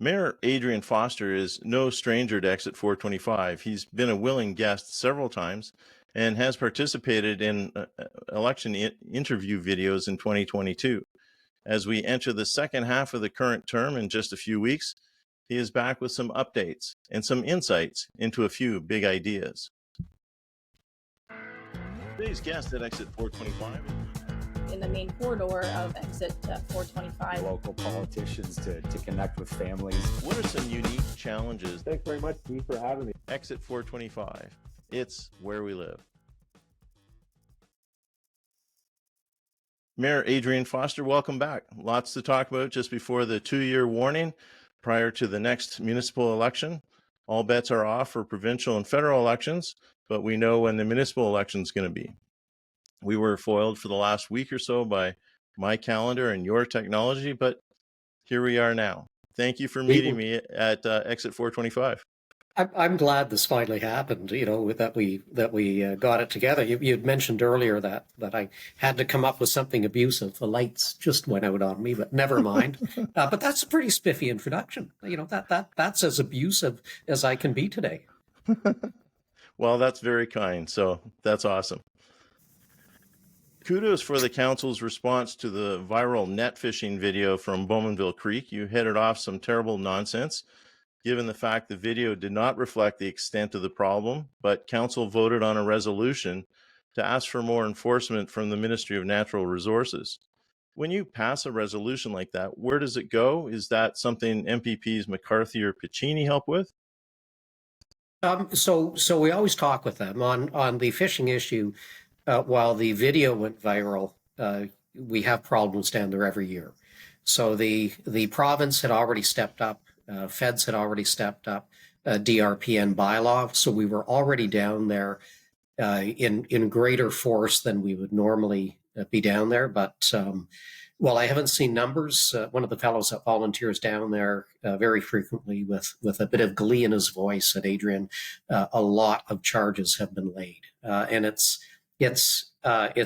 Mayor Adrian Foster is no stranger to Exit 425. He's been a willing guest several times and has participated in election interview videos in 2022. As we enter the second half of the current term in just a few weeks, he is back with some updates and some insights into a few big ideas. Today's guest at Exit 425. In the main corridor of Exit 425. Local politicians to connect with families. What are some unique challenges? Thanks very much, Steve, for having me. Exit 425. It's where we live. Mayor Adrian Foster, welcome back. Lots to talk about just before the 2-year warning prior to the next municipal election. All bets are off for provincial and federal elections, but we know when the municipal election is going to be. We were foiled for the last week or so by my calendar and your technology, but here we are now. Thank you for meeting me at Exit 425. I'm glad this finally happened, that we got it together. You'd mentioned earlier that I had to come up with something abusive. The lights just went out on me, but never mind. But that's a pretty spiffy introduction. That's as abusive as I can be today. Well, that's very kind. So that's awesome. Kudos for the council's response to the viral net fishing video from Bowmanville Creek. You headed off some terrible nonsense, given the fact the video did not reflect the extent of the problem, but council voted on a resolution to ask for more enforcement from the Ministry of Natural Resources. When you pass a resolution like that, where does it go? Is that something MPPs McCarthy or Piccini help with? So we always talk with them on the fishing issue. While the video went viral, we have problems down there every year. So the province had already stepped up, feds had already stepped up, DRPN bylaw. So we were already down there in greater force than we would normally be down there. But while I haven't seen numbers, one of the fellows that volunteers down there very frequently with a bit of glee in his voice said, Adrian, a lot of charges have been laid. And it's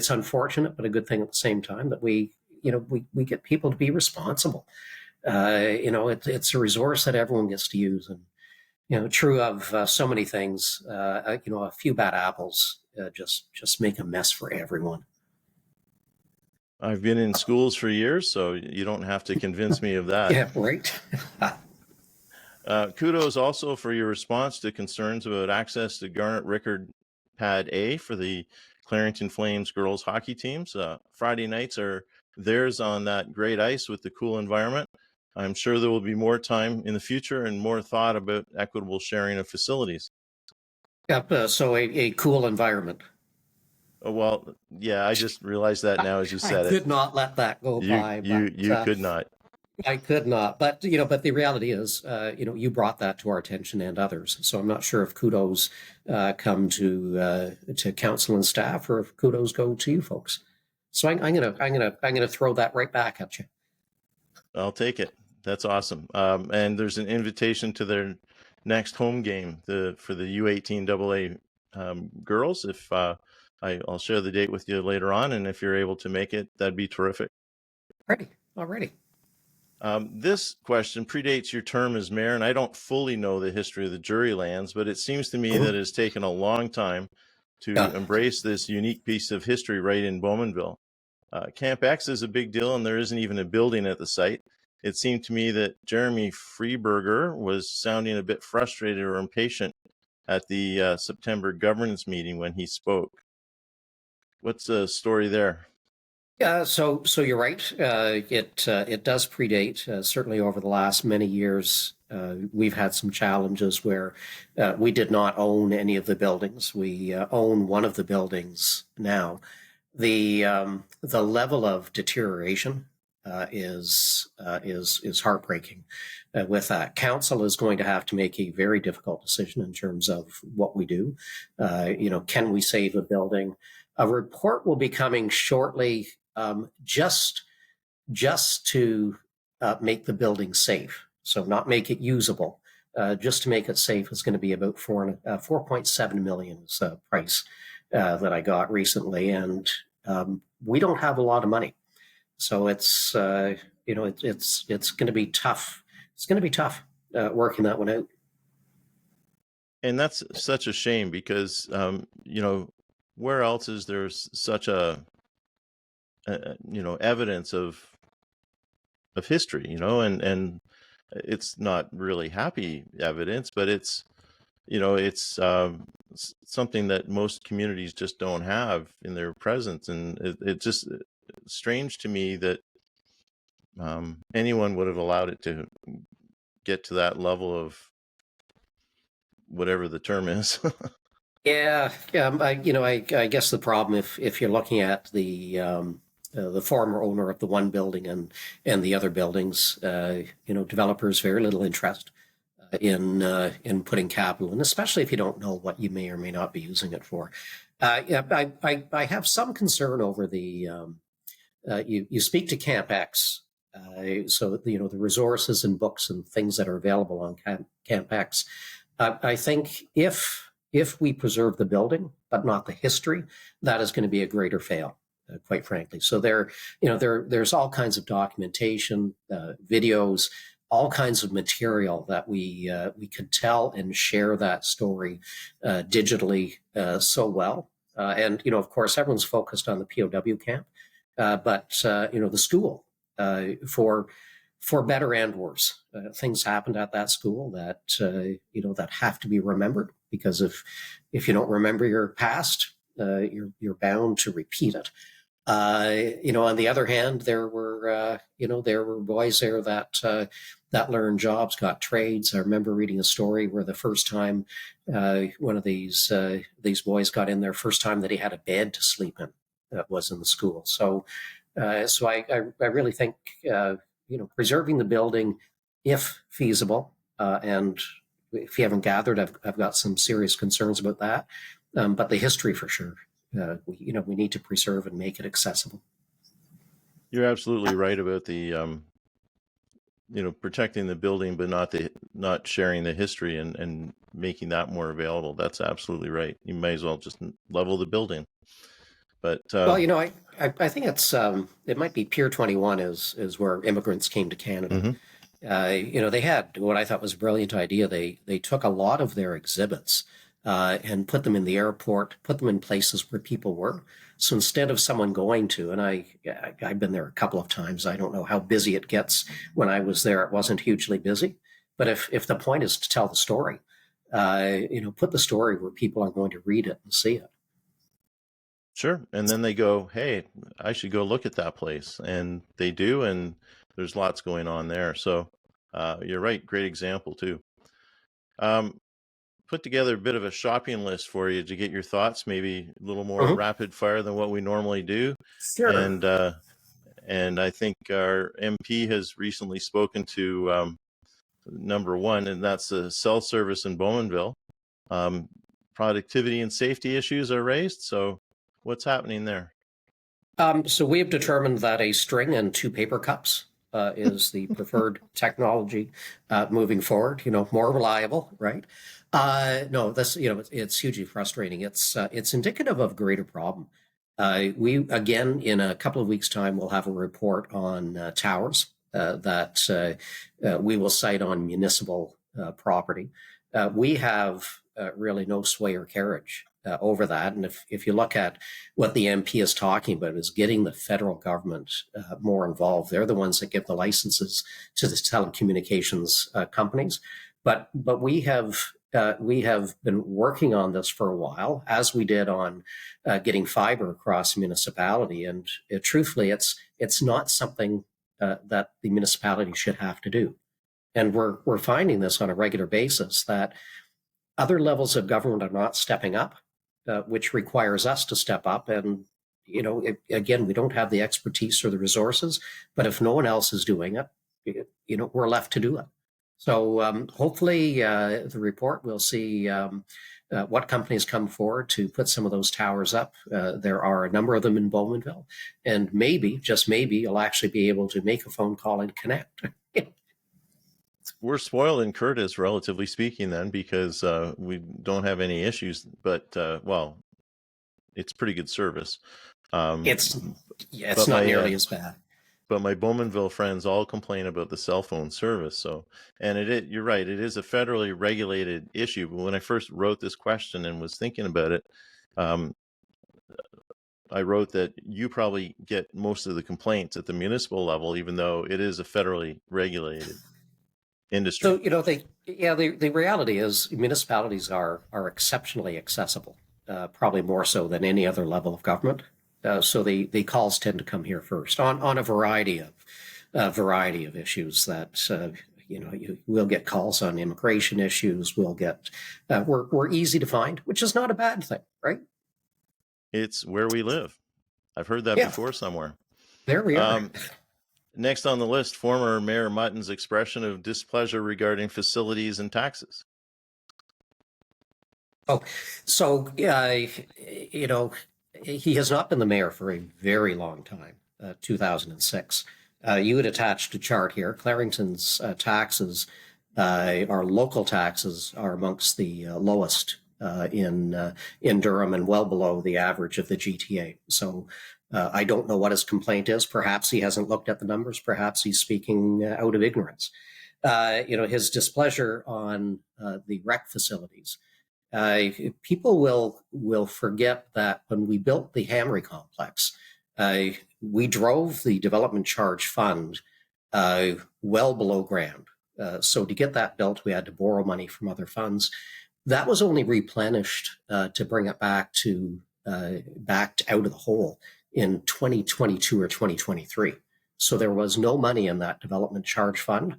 unfortunate, but a good thing at the same time that we get people to be responsible. It's a resource that everyone gets to use, and true of so many things. A few bad apples just make a mess for everyone. I've been in schools for years, so you don't have to convince me of that. Yeah, right. Kudos also for your response to concerns about access to Garnet Rickard Pad A for the Clarington Flames girls hockey teams. Friday nights are theirs on that great ice with the cool environment. I'm sure there will be more time in the future and more thought about equitable sharing of facilities. Yep, so a cool environment. Well, yeah, I just realized that now as you said it. I could not let that go by. You could not. I could not, but the reality is, you brought that to our attention and others. So I'm not sure if kudos come to council and staff, or if kudos go to you folks. So I'm gonna throw that right back at you. I'll take it. That's awesome. And there's an invitation to their next home game for the U18 AA girls. If I'll share the date with you later on, and if you're able to make it, that'd be terrific. Already. This question predates your term as mayor, and I don't fully know the history of the jury lands, but it seems to me that it has taken a long time to embrace this unique piece of history right in Bowmanville. Camp X is a big deal, and there isn't even a building at the site. It seemed to me that Jeremy Freeberger was sounding a bit frustrated or impatient at the September governance meeting when he spoke. What's the story there? So you're right. It does predate. Certainly over the last many years, we've had some challenges where we did not own any of the buildings. We own one of the buildings now. The level of deterioration is heartbreaking. With that, council is going to have to make a very difficult decision in terms of what we do. Can we save a building? A report will be coming shortly, just to make the building safe. So not make it usable, just to make it safe is going to be about 4.7 million is the price that I got recently, and we don't have a lot of money, so it's going to be tough it's going to be tough working that one out. And that's such a shame because, where else is there such a evidence of history, and it's not really happy evidence, but it's something that most communities just don't have in their presence. And it's just strange to me that anyone would have allowed it to get to that level of whatever the term is. Yeah. I guess the problem, if you're looking at the former owner of the one building and the other buildings, developers very little interest in putting capital, and especially if you don't know what you may or may not be using it for. I have some concern over the you speak to Camp X, so the resources and books and things that are available on Camp X. I think if we preserve the building but not the history, that is going to be a greater fail. Quite frankly, so there's all kinds of documentation, videos, all kinds of material that we could tell and share that story digitally so well. And of course, everyone's focused on the POW camp, but the school, for better and worse, things happened at that school that that have to be remembered, because if you don't remember your past, you're bound to repeat it. On the other hand, there were boys there that learned jobs, got trades. I remember reading a story where the first time one of these boys got in there, first time that he had a bed to sleep in, was in the school. So I really think preserving the building, if feasible, and if you haven't gathered, I've got some serious concerns about that. But the history for sure. We need to preserve and make it accessible. You're absolutely right about the protecting the building, but not sharing the history and making that more available. That's absolutely right. You may as well just level the building. But I think it might be Pier 21 is where immigrants came to Canada. Mm-hmm. They had what I thought was a brilliant idea. They took a lot of their exhibits and put them in the airport, put them in places where people were. So instead of someone going to, and I've been there a couple of times, I don't know how busy it gets. When I was there, it wasn't hugely busy. But if the point is to tell the story, put the story where people are going to read it and see it. Sure. And then they go, hey, I should go look at that place. And they do, and there's lots going on there. So you're right. Great example, too. Put together a bit of a shopping list for you to get your thoughts, maybe a little more rapid fire than what we normally do. Sure. And I think our MP has recently spoken to number one, and that's the cell service in Bowmanville. Productivity and safety issues are raised. So what's happening there? So we have determined that a string and 2 paper cups is the preferred technology moving forward. More reliable, right? No, that's it's hugely frustrating. It's indicative of a greater problem. We again, in a couple of weeks' time, will have a report on towers that we will cite on municipal property. We have really no sway or carriage over that. And if you look at what the MP is talking about, is getting the federal government more involved. They're the ones that give the licenses to the telecommunications companies. But we have been working on this for a while, as we did on getting fiber across municipality. And truthfully, it's not something that the municipality should have to do. And we're finding this on a regular basis, that other levels of government are not stepping up, which requires us to step up. And, again, we don't have the expertise or the resources, but if no one else is doing it, we're left to do it. So hopefully the report will see what companies come forward to put some of those towers up. There are a number of them in Bowmanville, and maybe, just maybe, you'll actually be able to make a phone call and connect. We're spoiled in Curtis, relatively speaking, then, because we don't have any issues. But it's pretty good service. It's not nearly as bad. but my Bowmanville friends all complain about the cell phone service. So, and you're right, it is a federally regulated issue. But when I first wrote this question and was thinking about it, I wrote that you probably get most of the complaints at the municipal level, even though it is a federally regulated industry. So, the reality is municipalities are exceptionally accessible, probably more so than any other level of government. So the calls tend to come here first on a variety of issues that, we'll get calls on immigration issues. We'll get, we're easy to find, which is not a bad thing, right? It's where we live. I've heard that before somewhere. There we are. Next on the list, former Mayor Mutton's expression of displeasure regarding facilities and taxes. Oh, so, he has not been the mayor for a very long time, 2006. You had attached a chart here. Clarington's taxes, our local taxes, are amongst the lowest in Durham and well below the average of the GTA. So I don't know what his complaint is. Perhaps he hasn't looked at the numbers. Perhaps he's speaking out of ignorance. His displeasure on the rec facilities. People will forget that when we built the Hamry complex, we drove the development charge fund well below ground. So to get that built, we had to borrow money from other funds. That was only replenished to bring it back out of the hole in 2022 or 2023. So there was no money in that development charge fund.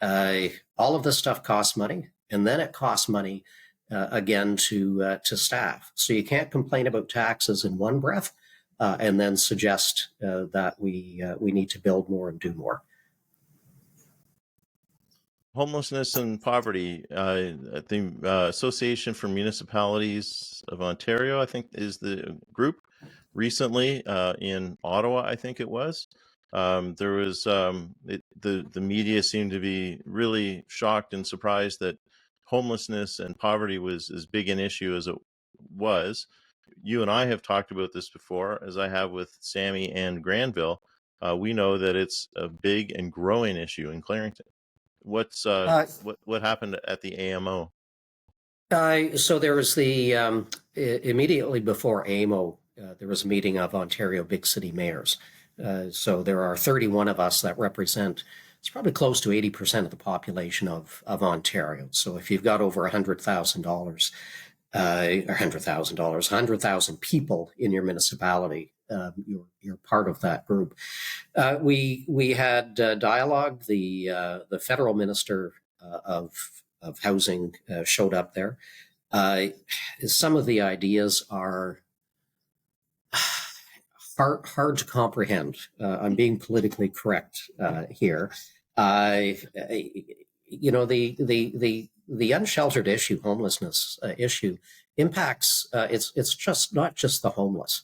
All of this stuff costs money, and then it costs money again to staff. So you can't complain about taxes in one breath and then suggest that we need to build more and do more. Homelessness and poverty. The Association for Municipalities of Ontario, I think, is the group. Recently in Ottawa, I think it was. There was the media seemed to be really shocked and surprised that homelessness and poverty was as big an issue as it was. You and I have talked about this before, as I have with Sammy and Granville. We know that it's a big and growing issue in Clarington. What happened at the AMO? So there was the immediately before AMO, there was a meeting of Ontario big city mayors. So there are 31 of us that represent. It's probably close to 80% of the population of Ontario. So if you've got over $100,000, 100,000 people in your municipality, you're part of that group. We had dialogue. The federal minister of housing showed up there. Some of the ideas are hard to comprehend. I'm being politically correct here. The unsheltered issue, homelessness issue, impacts. It's just not just the homeless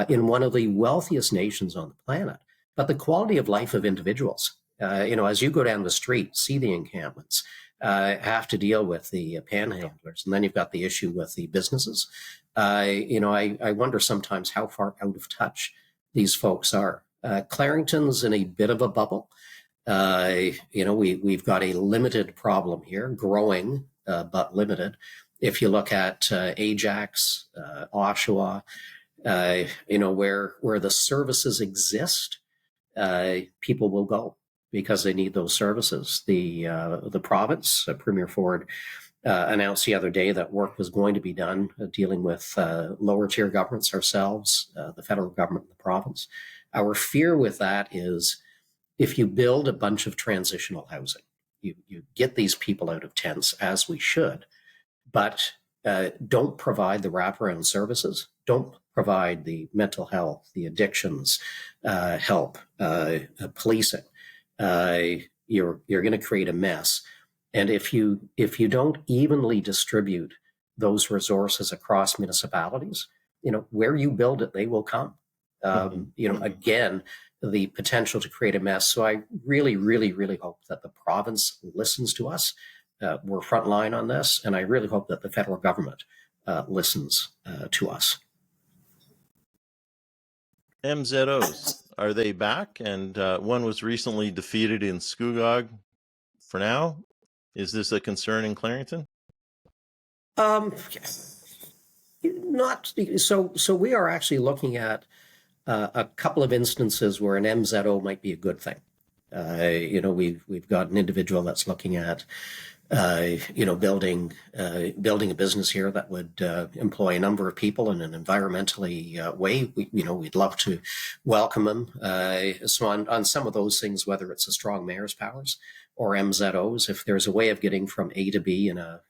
in one of the wealthiest nations on the planet, but the quality of life of individuals. As you go down the street, see the encampments, have to deal with the panhandlers, and then you've got the issue with the businesses. I wonder sometimes how far out of touch these folks are. Clarington's in a bit of a bubble. We've got a limited problem here, growing, but limited. If you look at Ajax, Oshawa, where the services exist, people will go because they need those services. The province, Premier Ford, announced the other day that work was going to be done dealing with lower tier governments ourselves, the federal government, and the province. Our fear with that is if you build a bunch of transitional housing, you get these people out of tents, as we should, but don't provide the wraparound services, don't provide the mental health, the addictions help, policing, you're going to create a mess. And if you don't evenly distribute those resources across municipalities, where you build it, they will come. Again, the potential to create a mess. So I really, really, really hope that the province listens to us. We're frontline on this, and I really hope that the federal government listens to us. MZOs. are they back? And one was recently defeated in Scugog. For now, is this a concern in Clarington? Not so. So we are actually looking at a couple of instances where an MZO might be a good thing. We've got an individual that's looking at building a business here that would employ a number of people in an environmentally way. We'd love to welcome them. So on some of those things, whether it's a strong mayor's powers or MZOs, if there's a way of getting from A to B in a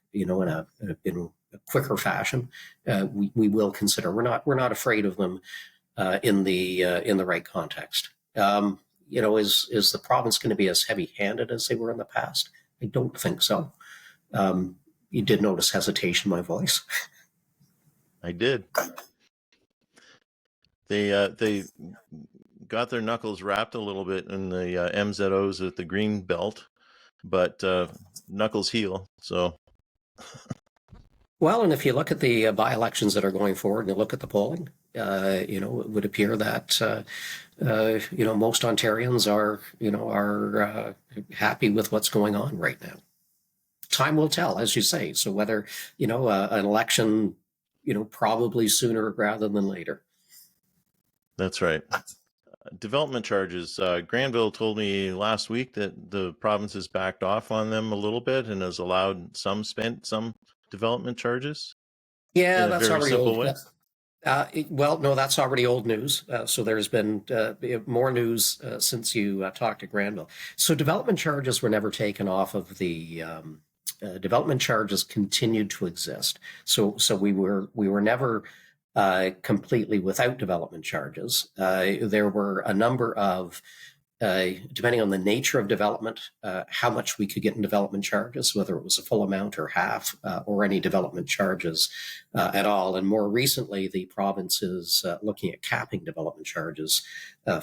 quicker fashion, we will consider. We're not afraid of them in the right context. Is the province going to be as heavy-handed as they were in the past? I don't think so. You did notice hesitation in my voice. I did. They got their knuckles wrapped a little bit in the MZOs at the green belt, but knuckles heal. So. Well, and if you look at the by-elections that are going forward and you look at the polling, it would appear that most Ontarians are happy with what's going on right now. Time will tell, as you say. So whether an election, probably sooner rather than later. That's right. Development charges. Granville told me last week that the province has backed off on them a little bit and has allowed some development charges. Yeah, that's already old. That's already old news. So there's been more news since you talked to Granville. So development charges were never taken off of the development charges continued to exist. So we were never completely without development charges. There were a number of, depending on the nature of development, how much we could get in development charges, whether it was a full amount or half, or any development charges at all. And more recently, the province is looking at capping development charges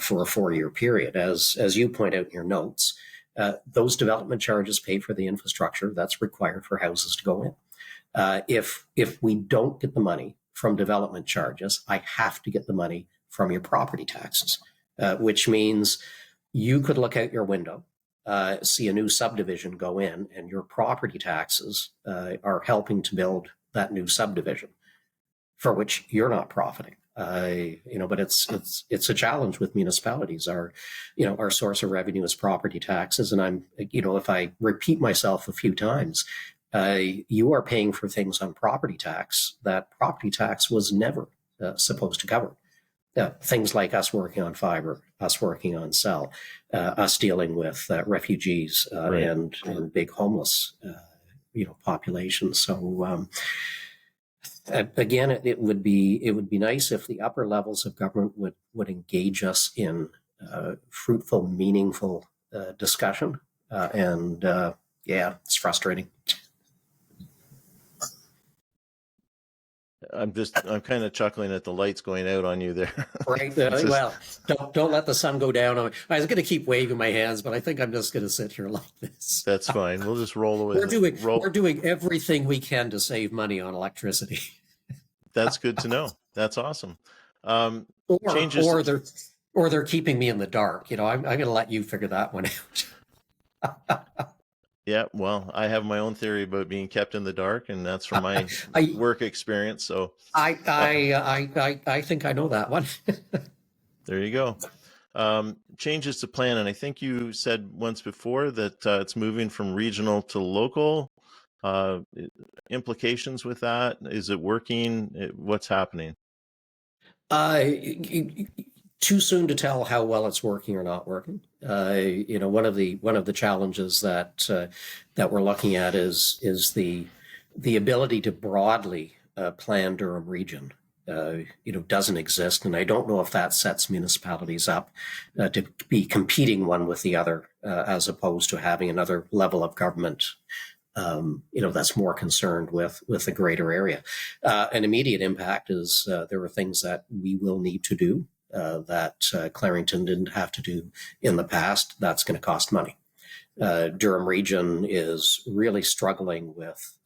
for a 4-year period. As you point out in your notes, those development charges pay for the infrastructure that's required for houses to go in. If we don't get the money from development charges, I have to get the money from your property taxes, which means you could look out your window, see a new subdivision go in, and your property taxes are helping to build that new subdivision, for which you're not profiting. But it's a challenge with municipalities. Our source of revenue is property taxes, and if I repeat myself a few times, you are paying for things on property tax that property tax was never supposed to cover. Things like us working on fiber, us working on cell, us dealing with refugees Right. and big homeless populations. So again, it would be nice if the upper levels of government would engage us in fruitful, meaningful discussion. It's frustrating. I'm kind of chuckling at the lights going out on you there. Right. Well, don't let the sun go down on me. I was going to keep waving my hands, but I think I'm just going to sit here like this. That's fine. We'll just roll away. We're doing everything we can to save money on electricity. That's good to know. That's awesome. Or they're keeping me in the dark. I'm going to let you figure that one out. Yeah, well, I have my own theory about being kept in the dark, and that's from my work experience. So I think I know that one. There you go. Changes to plan, and I think you said once before that it's moving from regional to local. Implications with that? Is it working? What's happening? Too soon to tell how well it's working or not working. One of the challenges that we're looking at is the ability to broadly plan Durham Region. Doesn't exist, and I don't know if that sets municipalities up to be competing one with the other, as opposed to having another level of government that's more concerned with the greater area. An immediate impact is there are things that we will need to do that Clarington didn't have to do in the past. That's going to cost money. Durham Region is really struggling with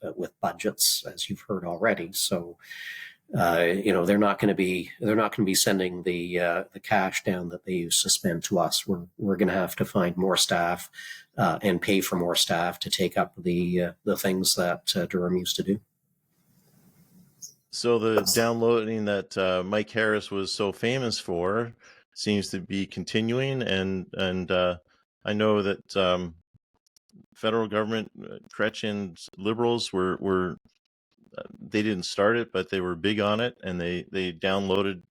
budgets, as you've heard already. So They're not going to be sending the cash down that they used to spend to us. We're going to have to find more staff and pay for more staff to take up the things that Durham used to do. So the downloading that Mike Harris was so famous for seems to be continuing, and I know that federal government, Chrétien's Liberals were they didn't start it, but they were big on it, and they downloaded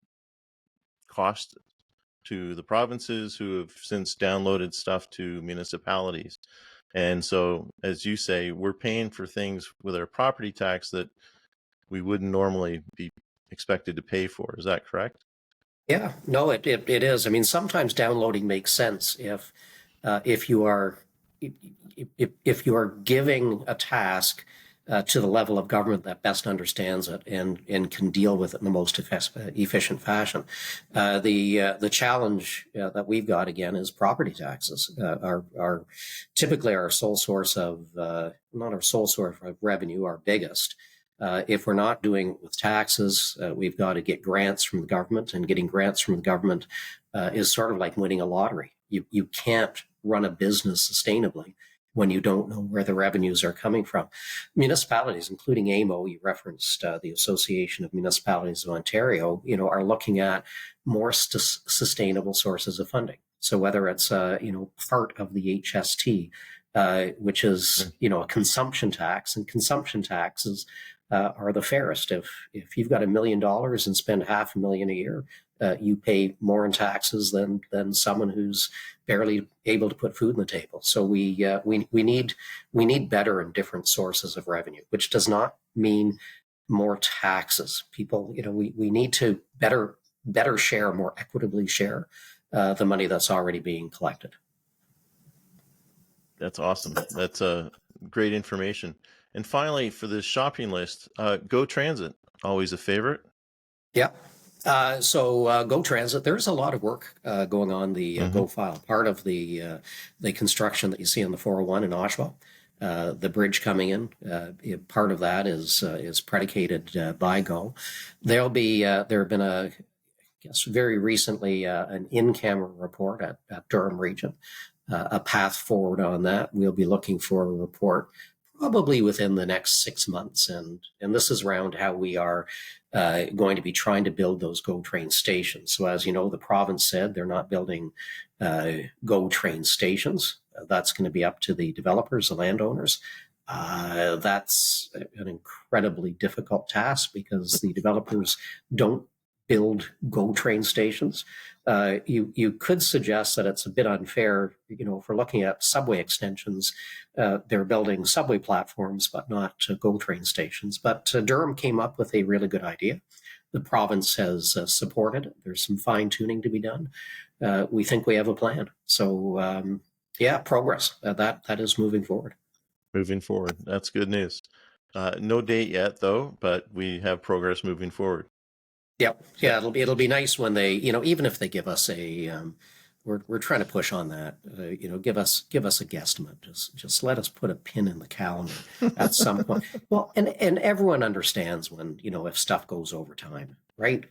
cost to the provinces, who have since downloaded stuff to municipalities. And so, as you say, we're paying for things with our property tax that we wouldn't normally be expected to pay for. Is that correct? Yeah, no, it is. I mean, sometimes downloading makes sense if you are giving a task to the level of government that best understands it and can deal with it in the most efficient fashion. The challenge that we've got, again, is property taxes are typically our sole source of not our sole source of revenue, our biggest. If we're not doing it with taxes, we've got to get grants from the government, and getting grants from the government is sort of like winning a lottery. You can't run a business sustainably when you don't know where the revenues are coming from. Municipalities, including AMO, you referenced the Association of Municipalities of Ontario, are looking at more sustainable sources of funding. So whether it's part of the HST, which is a consumption tax, and consumption taxes are the fairest. If you've got $1 million and spend $500,000 a year, you pay more in taxes than someone who's barely able to put food on the table. So we need better and different sources of revenue, which does not mean more taxes. People, we need to better share, more equitably share the money that's already being collected. That's awesome. That's great information. And finally, for this shopping list, Go Transit, always a favorite. Yeah. So Go Transit, there's a lot of work going on the Go File. Part of the construction that you see on the 401 in Oshawa, the bridge coming in, part of that is predicated by Go. There have been very recently an in-camera report at Durham Region, a path forward on that. We'll be looking for a report probably within the next 6 months. And this is around how we are going to be trying to build those GO train stations. So as you know, the province said they're not building GO train stations. That's going to be up to the developers, the landowners. That's an incredibly difficult task because the developers don't build GO train stations. You could suggest that it's a bit unfair, if we're looking at subway extensions, they're building subway platforms, but not GO train stations. But Durham came up with a really good idea. The province has supported it. There's some fine tuning to be done. We think we have a plan. So progress. That is moving forward. Moving forward. That's good news. No date yet, though, but we have progress moving forward. Yep. Yeah, it'll be nice when they, even if they give us a, we're trying to push on that. Give us a guesstimate. Just let us put a pin in the calendar at some point. Well, and everyone understands when if stuff goes over time, right?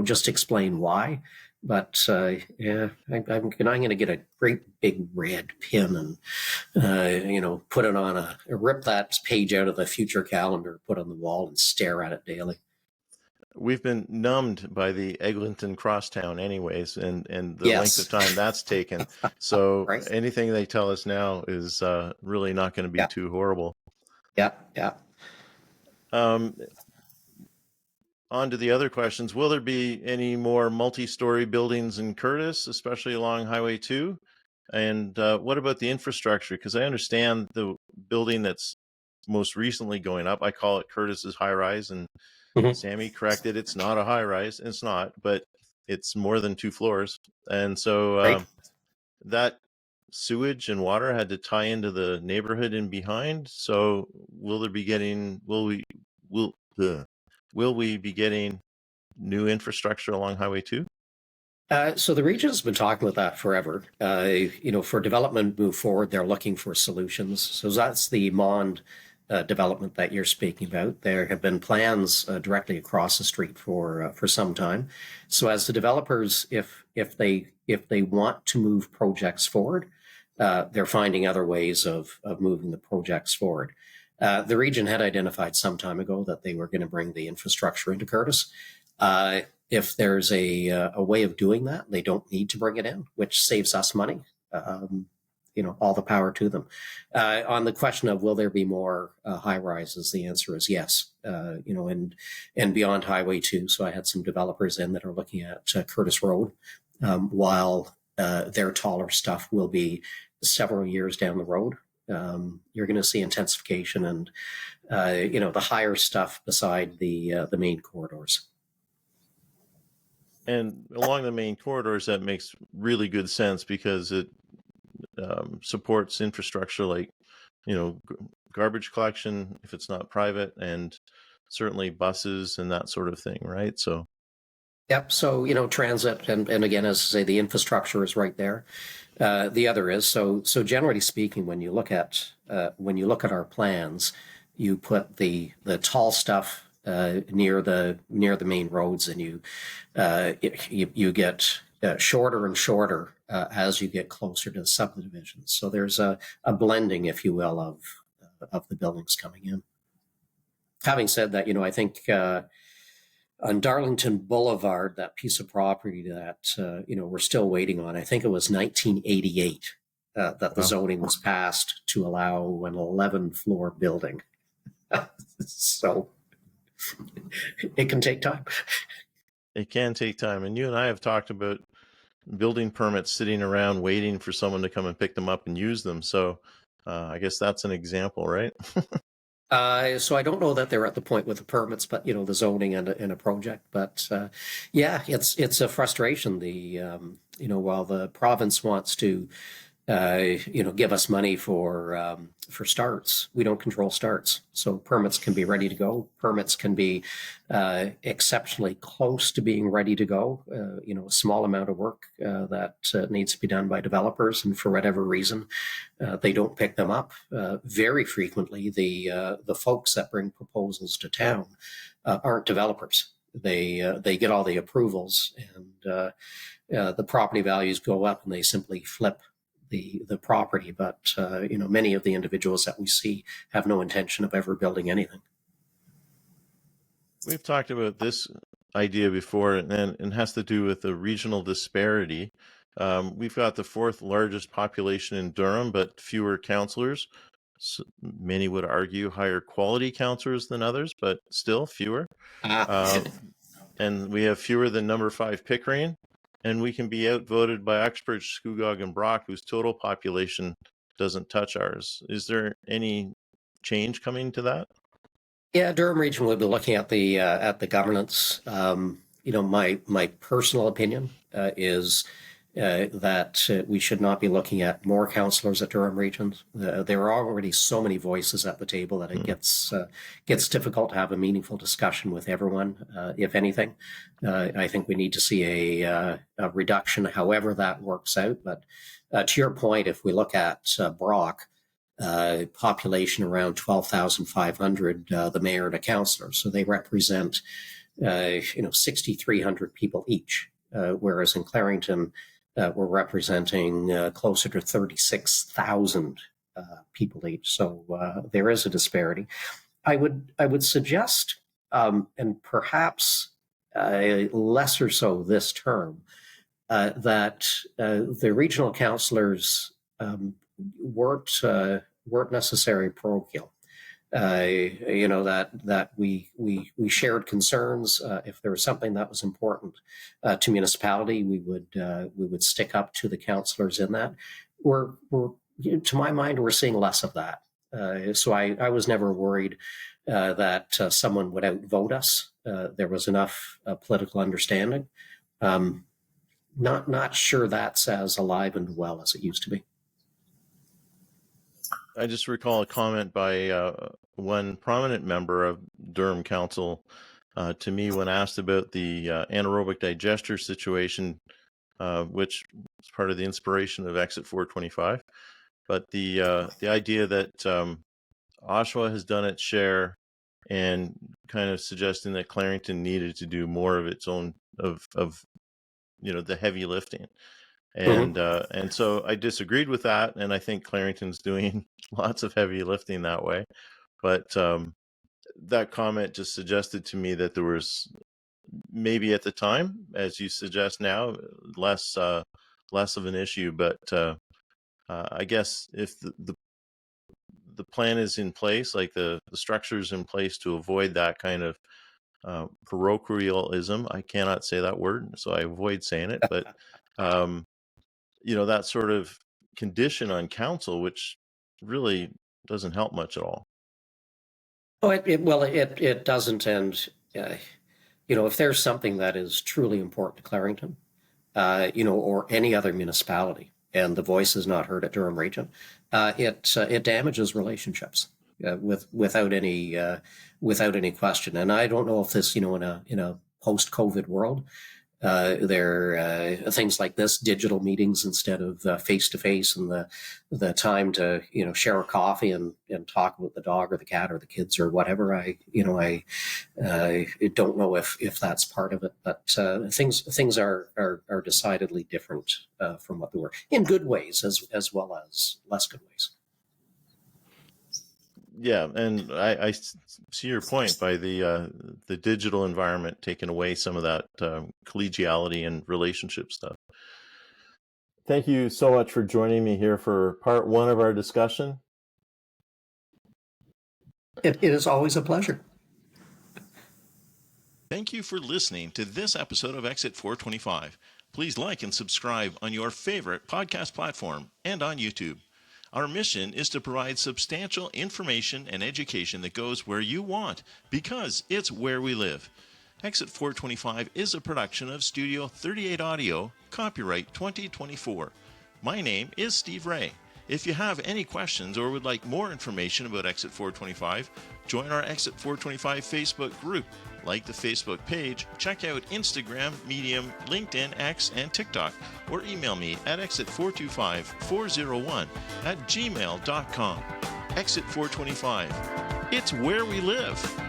Just explain why. But I'm going to get a great big red pin and put it on rip that page out of the future calendar, put on the wall, and stare at it daily. We've been numbed by the Eglinton Crosstown anyways, and the Yes. length of time that's taken. So Right. anything they tell us now is really not going to be too horrible. Yeah. On to the other questions. Will there be any more multi-story buildings in Curtis, especially along Highway 2? And what about the infrastructure? Because I understand the building that's most recently going up, I call it Curtis's high rise, and Sammy corrected, it's not a high rise. It's not, but it's more than 2 floors. And so that sewage and water had to tie into the neighborhood in behind. So will we be getting new infrastructure along Highway 2? So the region's been talking about that forever. For development to move forward, they're looking for solutions. So that's the MOND development that you're speaking about. There have been plans directly across the street for some time. So as the developers, if they want to move projects forward, they're finding other ways of moving the projects forward. The region had identified some time ago that they were going to bring the infrastructure into Curtis. If there's a way of doing that, they don't need to bring it in, which saves us money. All the power to them. On the question of will there be more high rises, the answer is yes. And beyond Highway 2. So I had some developers in that are looking at Curtis Road, while their taller stuff will be several years down the road. You're going to see intensification and the higher stuff beside the main corridors. And along the main corridors, that makes really good sense because it supports infrastructure like, garbage collection if it's not private, and certainly buses and that sort of thing, right? So. Yep. So, transit and again, as I say, the infrastructure is right there. The other is so generally speaking, when you look at our plans, you put the tall stuff near the main roads, and you get shorter and shorter as you get closer to the subdivisions. So there's a blending, if you will, of the buildings coming in. Having said that, I think on Darlington Boulevard, that piece of property that we're still waiting on, I think it was 1988 that the zoning was passed to allow an 11-floor building. So it can take time. It can take time. And you and I have talked about building permits sitting around waiting for someone to come and pick them up and use them. So I guess that's an example, right? So I don't know that they're at the point with the permits, but the zoning and a project. But it's a frustration. While the province wants to give us money for starts, we don't control starts. So permits can be ready to go. Permits can be exceptionally close to being ready to go. A small amount of work that needs to be done by developers, and for whatever reason, they don't pick them up. Very frequently, the folks that bring proposals to town aren't developers. They get all the approvals, and the property values go up, and they simply flip the property. But many of the individuals that we see have no intention of ever building anything. We've talked about this idea before, and it has to do with the regional disparity. We've got the 4th largest population in Durham, but fewer councillors. So many would argue higher quality councillors than others, but still fewer. And we have fewer than number 5 Pickering. And we can be outvoted by Uxbridge, Scugog, and Brock, whose total population doesn't touch ours. Is there any change coming to that? Yeah, Durham Region will be looking at the governance. My personal opinion is that we should not be looking at more councillors at Durham Region. There are already so many voices at the table that it gets difficult to have a meaningful discussion with everyone. If anything, I think we need to see a reduction, however that works out. But to your point, if we look at Brock, population around 12,500, the mayor and a councillor, so they represent 6,300 people each, whereas in Clarington, we're representing closer to 36,000 people each. So there is a disparity. I would suggest, and perhaps lesser so this term, that the regional councillors weren't necessarily parochial. That we shared concerns. If there was something that was important to municipality, we would stick up to the councillors in that. We're to my mind, we're seeing less of that. So I was never worried that someone would outvote us. There was enough political understanding. Not sure that's as alive and well as it used to be. I just recall a comment by one prominent member of Durham Council to me when asked about the anaerobic digester situation, which was part of the inspiration of Exit 425. But the idea that Oshawa has done its share, and kind of suggesting that Clarington needed to do more of its own of the heavy lifting. And so I disagreed with that, and I think Clarington's doing lots of heavy lifting that way. But that comment just suggested to me that there was maybe at the time, as you suggest now, less of an issue. But I guess if the plan is in place, like the structure is in place to avoid that kind of parochialism. I cannot say that word, so I avoid saying it. But that sort of condition on council, which really doesn't help much at all. Oh, it doesn't. And if there's something that is truly important to Clarington, or any other municipality, and the voice is not heard at Durham Region, it damages relationships without any question. And I don't know if this, in a post-COVID world, there are things like this, digital meetings instead of face-to-face, and the time to share a coffee and talk about the dog or the cat or the kids or whatever. I don't know if that's part of it, but things are decidedly different from what they were, in good ways as well as less good ways. Yeah, and I see your point by the digital environment taking away some of that collegiality and relationship stuff. Thank you so much for joining me here for part one of our discussion. It is always a pleasure. Thank you for listening to this episode of Exit 425. Please like and subscribe on your favorite podcast platform and on YouTube. Our mission is to provide substantial information and education that goes where you want, because it's where we live. Exit 425 is a production of Studio 38 Audio, copyright 2024. My name is Steve Ray. If you have any questions or would like more information about Exit 425, join our Exit 425 Facebook group, like the Facebook page, check out Instagram, Medium, LinkedIn, X, and TikTok, or email me at exit425401@gmail.com. Exit 425. It's where we live.